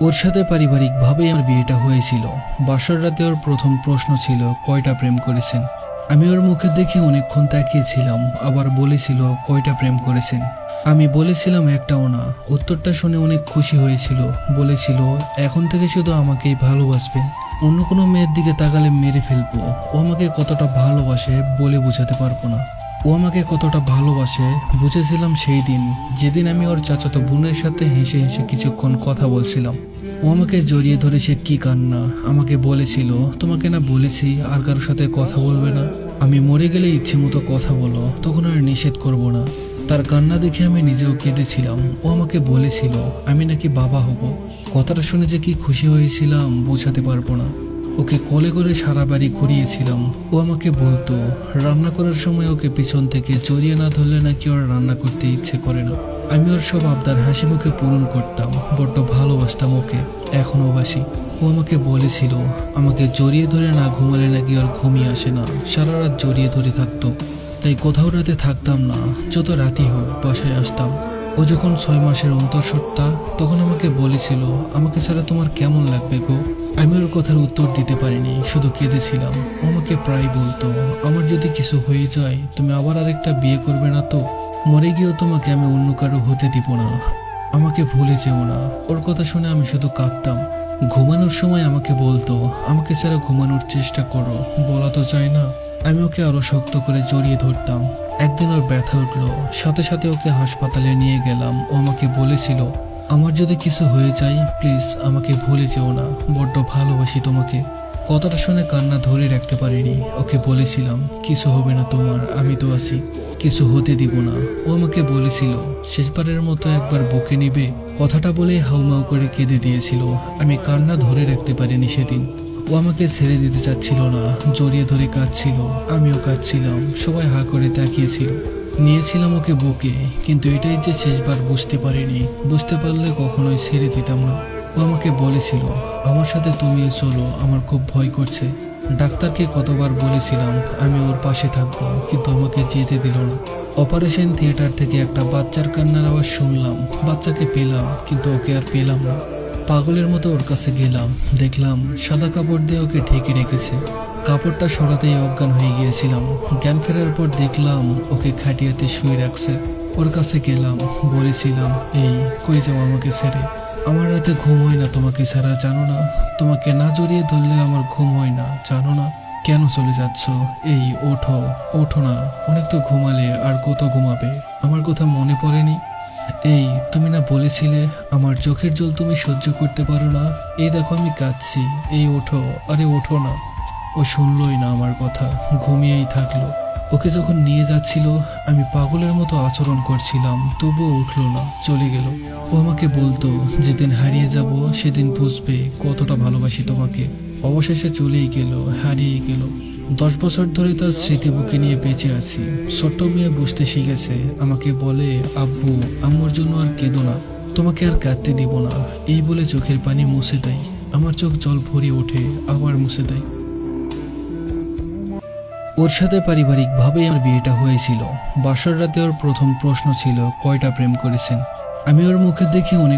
ওর সাথে পারিবারিকভাবেই আমার বিয়েটা হয়েছিল। বাসর রাতে ওর প্রথম প্রশ্ন ছিল কয়টা প্রেম করেছেন। আমি ওর মুখে দেখে অনেকক্ষণ তাকিয়েছিলাম, আবার বলেছিল কয়টা প্রেম করেছেন। আমি বলেছিলাম একটাও না। উত্তরটা শুনে অনেক খুশি হয়েছিল। বলেছিল এখন থেকে শুধু আমাকেই ভালোবাসবেন, অন্য কোনো মেয়ের দিকে তাকালে মেরে ফেলবো। ও আমাকে কতটা ভালোবাসে বলে বোঝাতে পারবো না। ও আমাকে কতটা ভালোবাসে বুঝেছিলাম সেই দিন, যেদিন আমি ওর চাচাতো বোনের সাথে হেসে হেসে কিছুক্ষণ কথা বলছিলাম। ও আমাকে জড়িয়ে ধরে সে কি কান্না। আমাকে বলেছিল তোমাকে না বলেছি আর কারোর সাথে কথা বলবে না, আমি মরে গেলে ইচ্ছে মতো কথা বলো, তখন আর নিষেধ করব না। তার কান্না দেখে আমি নিজেও কেঁদেছিলাম। ও আমাকে বলেছিল আমি নাকি বাবা হব। কথাটা শুনে যে কি খুশি হয়েছিলাম বোঝাতে পারবো না। ওকে কোলে করে সারা বাড়ি ঘুরিয়েছিলাম। ও আমাকে বলতো রান্না করার সময় ওকে পিছন থেকে জড়িয়ে না ধরলে নাকি ওর রান্না করতে ইচ্ছে করে না। আমি ওর সব আবদার হাসি মুখে পূরণ করতাম। বড্ড ভালোবাসতাম ওকে, এখনও বাসি। ও আমাকে বলেছিল আমাকে জড়িয়ে ধরে না ঘুমালে নাকি ওর ঘুমিয়ে আসে না, সারা রাত জড়িয়ে ধরে থাকতো। তাই কোথাও রাতে থাকতাম না, যত রাতই হোক বাসায় আসতাম। ও যখন 6 মাসের অন্তঃসত্ত্বা তখন আমাকে বলেছিল আমাকে ছাড়া তোমার কেমন লাগবে গো। আমি ওর কথার উত্তর দিতে পারিনি, শুধু কেঁদেছিলাম। ও আমাকে প্রায় বলতো আমার যদি কিছু হয়ে যায় তুমি আবার আরেকটা বিয়ে করবে না তো? মরে গিয়েও তোমাকে আমি অন্য কারো হতে দিব না, আমাকে ভুলে যেও না। ওর কথা শুনে আমি শুধু কাঁদতাম। ঘুমানোর সময় আমাকে বলতো আমাকে ছাড়া ঘুমানোর চেষ্টা করো, বলা তো যায় না। আমি ওকে আরো শক্ত করে জড়িয়ে ধরতাম। একদিন ওর ব্যথা উঠলো, সাথে সাথে ওকে হাসপাতালে নিয়ে গেলাম। ও আমাকে বলেছিল আমার যদি কিছু হয়ে যায় প্লিজ আমাকে ভুলে যেও না, বড্ড ভালোবাসি তোমাকে। কথাটা শুনে কান্না ধরে রাখতে পারিনি। ওকে বলেছিলাম কিছু হবে না তোমার, আমি তো আছি, কিছু হতে দিব না। ও আমাকে বলেছিল শেষবারের মতো একবার বুকে নিবে। কথাটা বলে হাউমাউ করে কেঁদে দিয়েছিল। আমি কান্না ধরে রাখতে পারিনি সেদিন। ও আমাকে ছেড়ে দিতে চাচ্ছিল না, জড়িয়ে ধরে কাঁদছিল। আমিও কাঁদছিলাম, সবাই হা করে তাকিয়েছিল। নিয়েছিলাম ওকে বুকে, কিন্তু এটাই যে শেষবার বুঝতে পারিনি। বুঝতে পারলে কখনোই ছেড়ে দিতাম না। ও আমাকে বলেছিল আমার সাথে তুমিও চলো, আমার খুব ভয় করছে। ডাক্তারকে কতবার বলেছিলাম আমি ওর পাশে থাকবো, কিন্তু আমাকে যেতে দিল না। অপারেশন থিয়েটার থেকে একটা বাচ্চার কান্নার আওয়াজ শুনলাম। বাচ্চাকে পেলাম, কিন্তু ওকে আর পেলাম না। পাগলের মতো ওর কাছে গেলাম, দেখলাম সাদা কাপড় দিয়ে ওকে ঢেকে রেখেছে। কাপড়টা সরাতেই অজ্ঞান হয়ে গিয়েছিলাম। জ্ঞান ফেরার পর দেখলাম ওকে খাটিয়াতে শুয়ে রাখছে। ওর কাছে গেলাম, বলেছিলাম এই কই যাও আমাকে ছেড়ে? আমার রাতে ঘুম হয় না তোমাকে ছাড়া, জানো না? তোমাকে না জড়িয়ে ধরলে আমার ঘুম হয় না, জানো না? কেন চলে যাচ্ছ? এই ওঠো, ওঠো না। অনেক তো ঘুমালে, আর কত ঘুমাবে? আমার কথা মনে পড়েনি? এই তুমি না বলেছিলে আমার চোখের জল তুমি সহ্য করতে পারো না? এই দেখো আমি কাঁদছি, এই ওঠো, আরে ওঠো না। ও শুনলই না আমার কথা, ঘুমিয়েই থাকলো। ওকে যখন নিয়ে যাচ্ছিল আমি পাগলের মতো আচরণ করছিলাম, তবুও উঠলো না, চলে গেল। ও আমাকে বলতো যেদিন হারিয়ে যাব সেদিন বুঝবে কতটা ভালোবাসি তোমাকে। অবশেষে চলেই গেল, হারিয়ে গেল। 10 বছর ধরে তার স্মৃতি বুকে নিয়ে বেঁচে আছি। ছোট্ট মেয়ে বুঝতে শিখেছে, আমাকে বলে আব্বু আম্মুর জন্য আর কেঁদো না, তোমাকে আর কাঁদতে দিব না। এই বলে চোখের পানি মুছে দেয়। আমার চোখ জল ভরিয়ে ওঠে, আবার মুছে দেয়। ওর সাথে পারিবারিকভাবেই আমার বিয়েটা হয়েছিল। বাসর রাতে ওর প্রথম প্রশ্ন ছিল কয়টা প্রেম করেছেন। আমি ওর মুখে দেখে অনেক